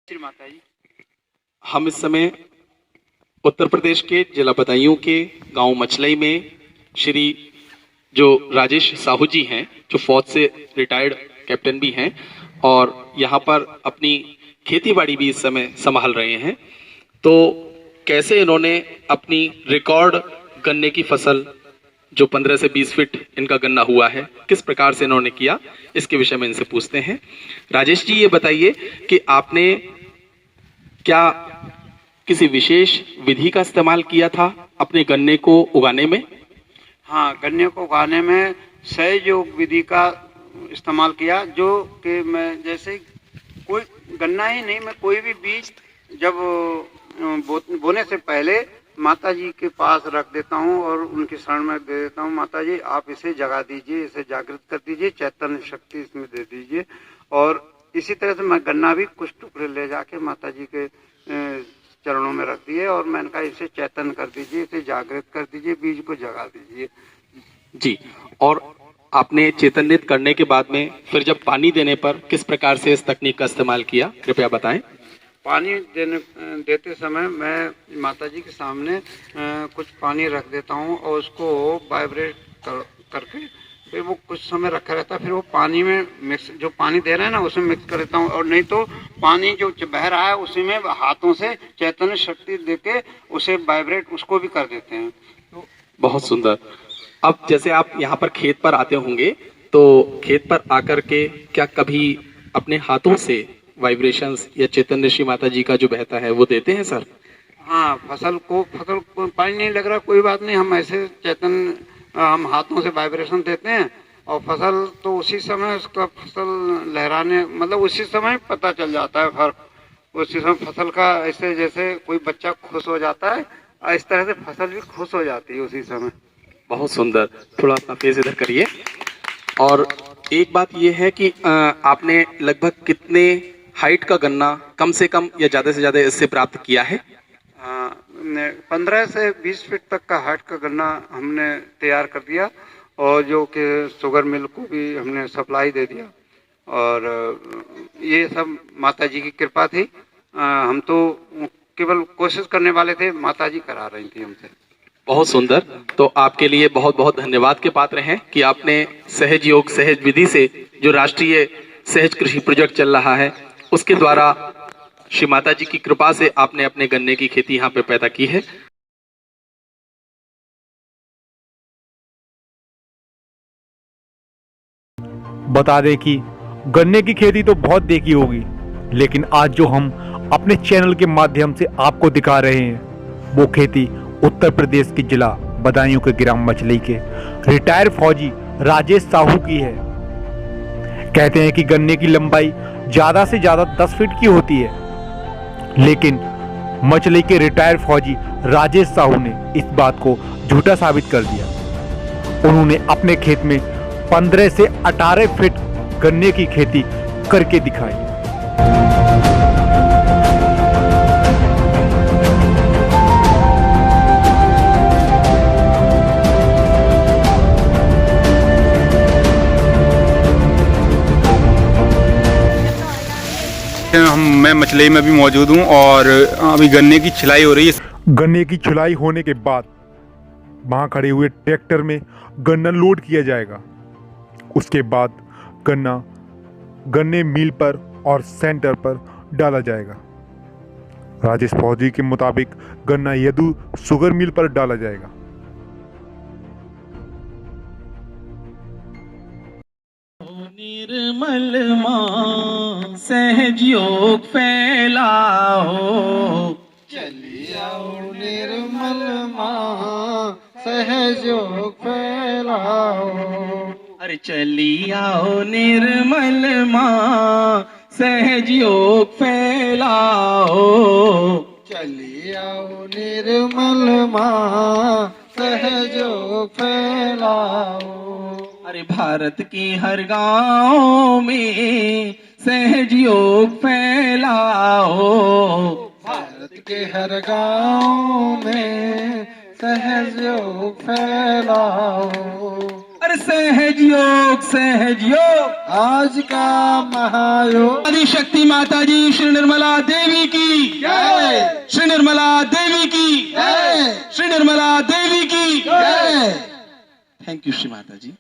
श्री माता जी। हम इस समय उत्तर प्रदेश के जिला बदायूं के गांव मछलई में श्री जो राजेश साहू जी हैं, जो फौज से रिटायर्ड कैप्टन भी हैं और यहाँ पर अपनी खेती बाड़ी भी इस समय संभाल रहे हैं। तो कैसे इन्होंने अपनी रिकॉर्ड गन्ने की फसल जो 15 से 20 फीट इनका गन्ना हुआ है, किस प्रकार से इन्होंने किया, इसके विषय में इनसे पूछते हैं। राजेश जी, ये बताइए कि आपने क्या किसी विशेष विधि का इस्तेमाल किया था अपने गन्ने को उगाने में? हाँ, गन्ने को उगाने में सहयोग विधि का इस्तेमाल किया, जो कि मैं जैसे कोई गन्ना ही नहीं, मैं कोई भी बीज जब बोने से पहले माता जी के पास रख देता हूँ और उनकी शरण में दे देता हूँ। माता जी, आप इसे जगा दीजिए, इसे जागृत कर दीजिए, चैतन्य शक्ति इसमें दे दीजिए। और इसी तरह से मैं गन्ना भी कुछ टुकड़े ले जाके माता जी के चरणों में रख दिए और मैंने कहा इसे चैतन्य कर दीजिए, इसे जागृत कर दीजिए, बीज को जगा दीजिए जी। और आपने चैतन्यित करने के बाद में फिर जब पानी देने पर किस प्रकार से इस तकनीक का इस्तेमाल किया, कृपया बताएं। पानी देते समय मैं माता जी के सामने कुछ पानी रख देता हूँ और उसको वाइब्रेट करके फिर वो कुछ समय रखा रहता है। फिर वो पानी में मिक्स, जो पानी दे रहे हैं ना, उसमें मिक्स कर देता हूँ। और नहीं तो पानी जो बह रहा है उसी में हाथों से चैतन्य शक्ति देके उसे वाइब्रेट उसको भी कर देते हैं। तो बहुत सुंदर। अब जैसे आप यहाँ पर खेत पर आते होंगे, तो खेत पर आकर के क्या कभी अपने हाथों से वाइब्रेशंस या चैतन्य श्री माता जी का जो बहता है वो देते हैं सर? हाँ, फसल को पानी नहीं लग रहा, कोई बात नहीं, हम ऐसे चैतन्य हम हाथों से वाइब्रेशन देते हैं और फसल तो उसी समय उसका फसल लहराने, मतलब उसी समय पता चल जाता है फर्क। उसी समय फसल का, ऐसे जैसे कोई बच्चा खुश हो जाता है, इस तरह से फसल भी खुश हो जाती है उसी समय। बहुत सुंदर। थोड़ा अपना फेस इधर करिए। और एक बात यह है कि आपने लगभग कितने हाइट का गन्ना कम से कम या ज्यादा से ज्यादा इससे प्राप्त किया है? 15 से 20 फीट तक का हाइट का गन्ना हमने तैयार कर दिया और जो कि शुगर मिल को भी हमने सप्लाई दे दिया। और ये सब माता जी की कृपा थी। हम तो केवल कोशिश करने वाले थे, माता जी करा रही थी हमसे। बहुत सुंदर। तो आपके लिए बहुत बहुत धन्यवाद के पात्र हैं कि आपने सहज योग सहज विधि से जो राष्ट्रीय सहज कृषि प्रोजेक्ट चल रहा है उसके द्वारा श्री माता जी की कृपा से आपने अपने गन्ने की खेती यहाँ पे पैदा की है। बता दें कि गन्ने की खेती तो बहुत देखी होगी, लेकिन आज जो हम अपने चैनल के माध्यम से आपको दिखा रहे हैं वो खेती उत्तर प्रदेश के जिला बदायूं के ग्राम मछली के रिटायर्ड फौजी राजेश साहू की है। कहते हैं कि गन्ने की लंबाई ज्यादा से ज्यादा 10 फीट की होती है, लेकिन मछली के रिटायर्ड फौजी राजेश साहू ने इस बात को झूठा साबित कर दिया। उन्होंने अपने खेत में 15 से 18 फीट गन्ने की खेती करके दिखाई। मैं मछली में भी मौजूद हूँ और अभी गन्ने की छिलाई हो रही है। गन्ने की छुलाई होने के बाद वहां खड़े हुए ट्रैक्टर में गन्ना लोड किया जाएगा। उसके बाद गन्ने मिल पर और सेंटर पर डाला जाएगा। राजेश फौजी के मुताबिक गन्ना यदु शुगर मिल पर डाला जाएगा। निर्मल मां सहज योग फैलाओ, चलियाओ निर्मल मां सहज योग फैलाओ। अरे चली आओ निर्मल मां सहज योग फैलाओ, चलियाओ निर्मल मां सहज योग फैलाओ। अरे भारत के हर गांव में सहज योग फैलाओ, भारत के हर गांव में सहज योग फैलाओ। अरे सहज योग, सहज योग। आज का महायोग। आदि शक्ति माता जी श्री निर्मला देवी की जय। श्री निर्मला देवी की जय। श्री निर्मला देवी की जय। Thank you Shri Mata ji.